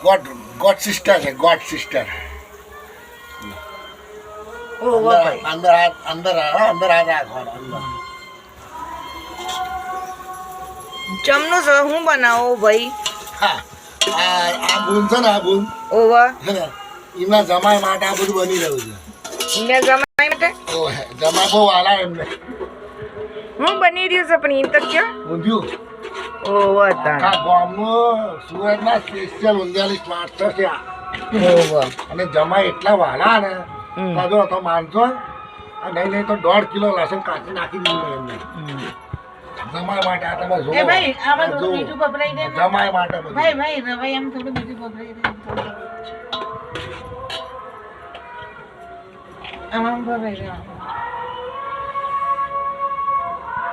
God God sister છે, God sister. અંદર હાથ રાખવાનો અંદર. ચમનું છે હું બનાવો ભાઈ? હા, આ બૂન છે ને, આ બૂન ઓવા એમના જમાઈ માટે આ બધું બની રહ્યું છે. ઇને જમાઈ માટે ઓહે, જમાઈ બહુ વાલા એમને. હું બની રહ્યું છે પણ ઈ તો ક્યાં ઊંધિયું ઓવા તા આખા ગામમાં સુરતના સ્પેશિયલ ઊંધિયાની માસ્ટર છે આ. ઓવા અને જમાઈ એટલા વાલા ને કાજો તો માનશો નહીં તો 1.5 કિલો લસણ કાચી નાખી દીધું એમને જમાઈ માટે. આ તમે જોવો એ ભાઈ આમાં થોડું મીઠું પપરાઈ દે ને. જમાઈ માટે બધું. ભાઈ ભાઈ રવાઈ આમ થોડું મીઠું પપરાઈ દે. આમાં પપરાઈ દે.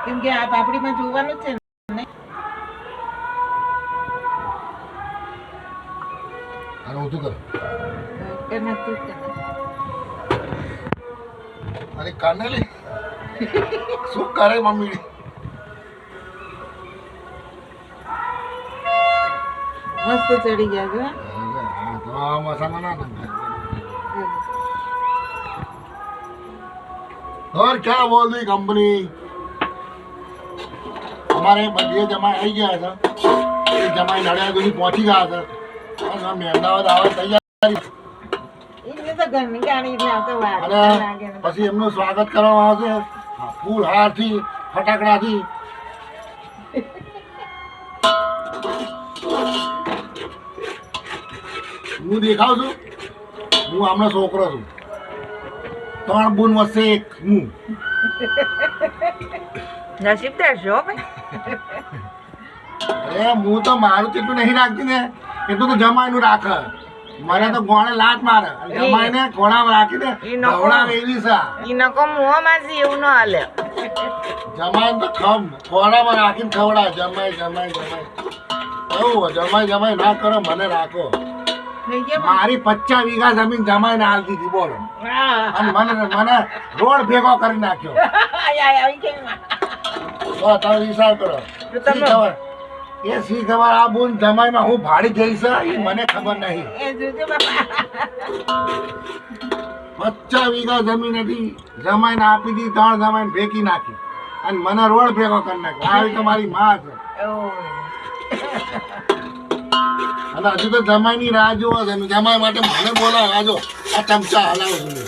કેમ કે આ પાપડીમાં જોવાનું જ છે ને. અને ઊંધું કરો. કે નથી જ કરે. અરે કાનેલી શું કરે મમ્મી? મસ્ત ચડી ગયા છો. તો આ મસાલા ના નાખાય. और क्या बोल रही कंपनी? हमारे बड़े जमाई आई गया था, एक जमाई नड़िया गुनी पहुंची गया था और हम अहमदाबाद आवा तैयार. એને તો ઘરની ગાડી એટલે આવતો વાર અને લાગે ને. પછી એમનું સ્વાગત કરવામાં આવશે ફૂલ હારથી ફટાકડાથી. હું દેખાવ છું, હું આમનો છોકરો છું. 3 બૂન વચ્ચે એક હું. નસીબદાર છો ભાઈ. અરે હું તો મારું તેટલું નહીં રાખતી ને એટલું તો જમાઈનું રાખે. મને તો ગોણે લાત મારે, જમાઈને ઘોડામાં રાખીને ધવડાવે એવી છે. ઈ નકો મોં માસી એવું ન હાલે. જમાઈને તો ઘોડામાં રાખીને ખવડાવે. જમાઈ જમાઈ જમાઈ એવું જમાઈ જમાઈ ના કરો, મને રાખો. થઈ ગયા મારી 50 વીઘા જમીન જમાઈને હાલ દીધી બોલો. હા અને મને રોડ ભેગો કરી નાખ્યો. આવી કેમ તો તમે વિચાર કરો. શી ખબર એ શી ખબર આ બૂન જમાઈમાં હું ભાડી જઈ છે એ મને ખબર નહીં. એ જોજો બાપા 50 વીઘા જમીન હતી, જમાઈને આપી દીધી. 3 જમાઈને ફેંકી નાખી અને મને રોડ ભેગો કરી નાખ્યો. આવી તો મારી માં છે. અને હજુ તો જમાઈની રાહ જોવો છે. જમાઈ માટે મને બોલાવે. આજો આ ચમચા હલાવું છું.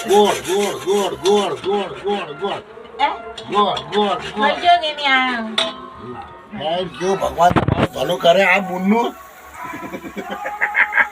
ગોળ ગોળ ગોળ ગોળ ગોળ ગોળ ગોળ ગોળ ગોળ ગોળ. જો કે ત્યાં જો ભગવાન તમારું ભલું કરે આ બૂનનું.